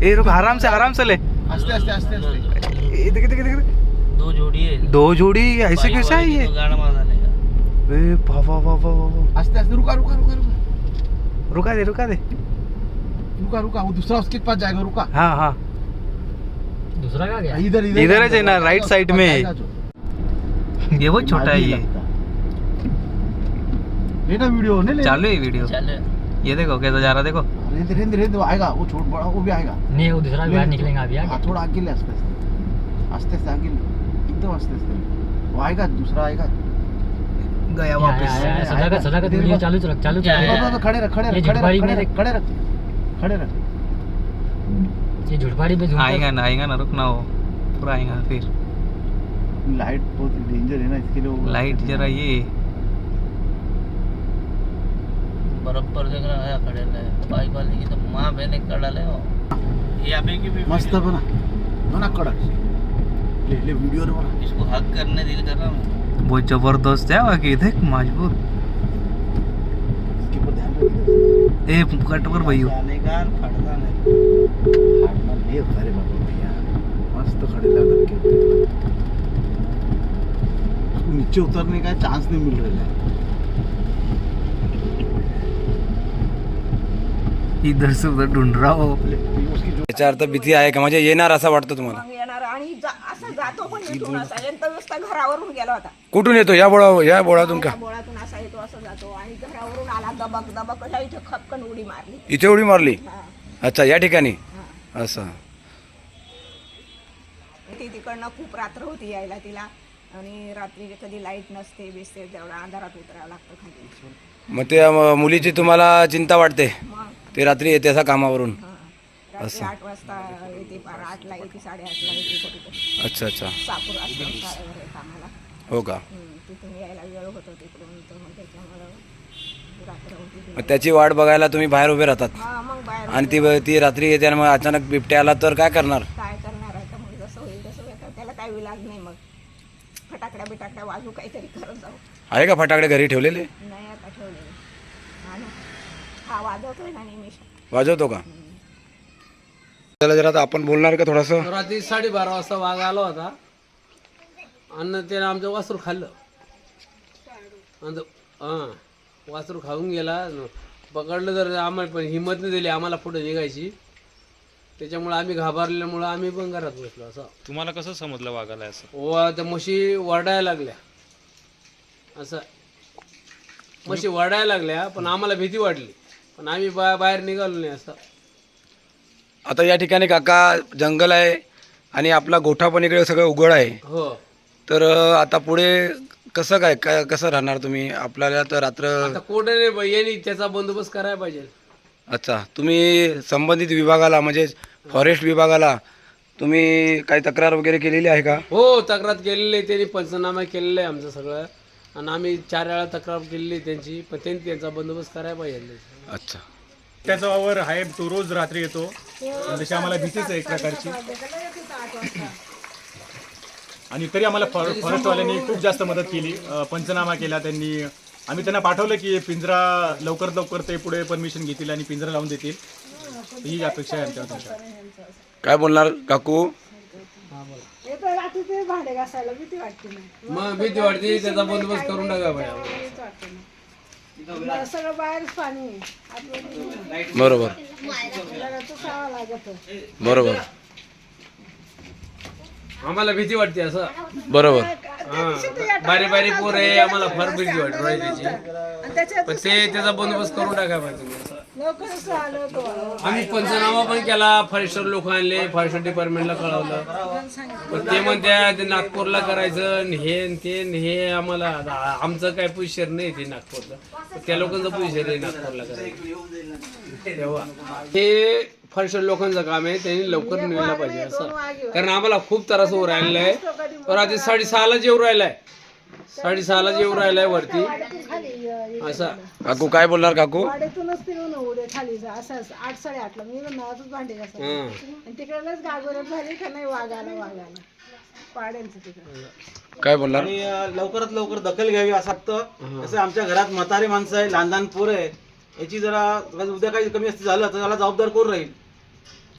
ए रुक, आराम से ले। आस्ते आस्ते आस्ते आस्ते। ए देख देख देख, दो जोड़ी है, दो जोड़ी ऐसे कैसा है ये? गाना मार डालेगा। ए बाबा बाबा, आस्ते आस्ते रुका रुका रुका रुका रुका दे रुका रुका, वो दूसरा उसके पास जाएगा, रुका। हाँ हाँ, दूसरा क्या गया? इधर इधर है ना, राइट साइड में। ये बहुत छोटा है ये। लेना वीडियो ने ले, चालू है वीडियो। चल ये देखो कैसा जा रहा, देखो। रेंद्र वो आएगा, वो छोट बड़ा वो भी आएगा। नहीं, वो दूसरा भी बाहर निकलेगा अभी आगे। थोड़ा आगे ले, आस्ते आस्ते आस्ते आगे ले, एकदम आस्ते आस्ते। वो आएगा, दूसरा आएगा, गया वापस। सदा का वीडियो चालू रख, चालू रख। खड़े रख खड़े ये रख खड़े झुटपाड़ी में रख खड़े रख खड़े रख। ये झुटपाड़ी पे आएगा ना, रुकना हो, पूरा आएगा फिर। लाइट बहुत डेंजर है ना, इसके लिए वो लाइट जरा ये बराबर देख रहा है, खड़े रहे बाइक वाले की तो माँ बहने कर डाले हो। ये अभी की भी मस्त बना बना कड़क। ले वीडियो रे बना, इसको हक करने दिल कर रहा हूँ। बहुत जबरदस्त है बाकी, देख मजबूत। इसके ऊपर ध्यान रख। ए कट कर भाई, जाने का फटना नहीं। हारना नहीं है, अरे बाबा भैया मस्त खड़े लगा के। उसको नीचे उतरने का चांस नहीं मिल रहा है। इधर से उधर ढूंढ रहा हो। उसकी जो याचा अर्थ भीती आहे का, म्हणजे येणार असं वाटतं तुम्हाला? मग येणार आणि असं जातो पण इथून असा व्यवस्था घरावरून गेला होता. कुठून येतो? या बोळातून का? त्या बोळातून असा येतो, असं जातो आणि घरावरून आला, दबक दबक अशा इथे खपकन उडी मारली. इथे उडी मारली? हा, अच्छा, या ठिकाणी हा. असं. ती तिकडनं खूप रात्र होती यायला तिला, आणि रात्री कधी लाईट नसते बिसते, तेवढा अंधारात उतरावं लागतं खाली. मग ते मुलीची तुम्हाला चिंता वाटते? मग ते रात्री येते असं कामावरून? हा, रात्री 8 वाजता येते, 8ला येते, 8:30ला येते कधी. अच्छा अच्छा, सापूर असतं शाळेवर आहे कामाला. हो का? तिथून यायला वेळ होतो तिकडून, तर मग त्याच्यामुळं रात्र होती. मग त्याची वाट बघायला तुम्ही बाहेर उभे राहतात, हा, मग बाहेर आणि ती रात्री येते आणि मग अचानक बिबट्या आला तर काय करणार? काय करणार आहे, तर मग जसं होईल तसं होईल, त्याला काय विलाज नाही. मग फटाकड्या बिटाकड्या वाजू, काहीतरी करत जाऊ. आहे का फटाकडे घरी ठेवलेले? नाही आता ठेवलेलं. हा वाजवतोय ना नेहमी. वाजवतो का? चला जरा आता आपण बोलणार का थोडंसं? रात्री 12:30 वाजता वाघ आला होता आणि त्यानं आमचं वासरू खाल्लं. हां, वासरू खाऊन गेला, पकडलं. तर आम्हाला पण हिंमत नाही दिली आम्हाला पुढे निघायची. त्याच्यामुळे आम्ही घाबरल्यामुळं आम्ही पण घरात बसलो. असं तुम्हाला कसं समजलं वाघाला असं? त्या म्हशी वरडायला लागल्या. असं म्हशी वरडायला लागल्या, पण आम्हाला भीती वाटली, पण आम्ही बाहेर निघालो नाही. असं आता या ठिकाणी काका जंगल आहे आणि आपला गोठा पण इकडे सगळं उघड आहे. हो. तर आता पुढे कसं काय कसं राहणार तुम्ही? आपल्याला तर रात्र. आता कोर्टाने यांनी त्याचा बंदोबस्त करायला पाहिजे. अच्छा, तुम्ही संबंधित विभागाला म्हणजे फॉरेस्ट विभागाला तुम्ही काही तक्रार वगैरे केलेली आहे का? हो, तक्रार केलेली आहे. त्यांनी पंचनामा केलेलं आहे आमचं सगळं, आणि आम्ही 4 वेळा तक्रार केलेली आहे त्यांची, पण त्यांनी त्यांचा बंदोबस्त करायला पाहिजे. अच्छा, त्याचा वावर आहे, तो रोज रात्री येतो, तशी आम्हाला भीतीच आहे एक प्रकारची. आणि तरी आम्हाला फॉरेस्टवाल्यांनी खूप जास्त मदत केली, पंचनामा केला त्यांनी. आम्ही त्यांना पाठवलं की पिंजरा लवकरात लवकर ते पुढे परमिशन घेतील आणि पिंजरा लावून देतील, ही अपेक्षा आहे आमच्या. काय बोलणार काकू? रात्री ते भांडे घासायला भीती वाटते ना. मग भीती वाटते, त्याचा बंदोबस्त करून टाका पाहिजे. सगळं बाहेरच पाणी आहे, बरोबर लागत. बरोबर आम्हाला भीती वाटते. असं बरोबर. बारी बारी पोर आहे, आम्हाला फार भीती वाटते त्याची, पण ते त्याचा बंदोबस्त करून टाका पाहिजे. आम्ही पंचनामा पण केला, फॉरेस्टर लोक आणले, फॉरेस्टर डिपार्टमेंटला कळवलं, पण ते म्हणतात ते नागपूरला करायचं आणि हे आम्हाला, आमचं काय पुष्यर नाही ते नागपूरला, त्या लोकांचं पुष्यर आहे नागपूरला करायचं. तेव्हा हे फॉरेस्टर लोकांचं काम आहे, त्यांनी लवकर निघायला पाहिजे. असं कारण आम्हाला खूप त्रास होऊ राहिलेला आहे. तर आधी 6:30ला जेवू राहिलाय, 6:30ला जेवू राहिलाय वरती. असं काकू काय बोलणार काकू? वाड्यातूनच फिरून उडे खाली असं 8-8:30ला मी नावातच भांडे घासायला, आणि तिकडलंच गागोरत झाली का नाही, वाघाला पाड्यांचं तिकडे. काय बोलणार? आणि लवकरात लवकर दखल घ्यावी असं वाटतं. जसं आमच्या घरात म्हातारे माणसं आहे, लहान लहान पोरं आहे, याची जरा उद्या काही कमी जास्त झालं तर त्याला जबाबदार कोण राहील?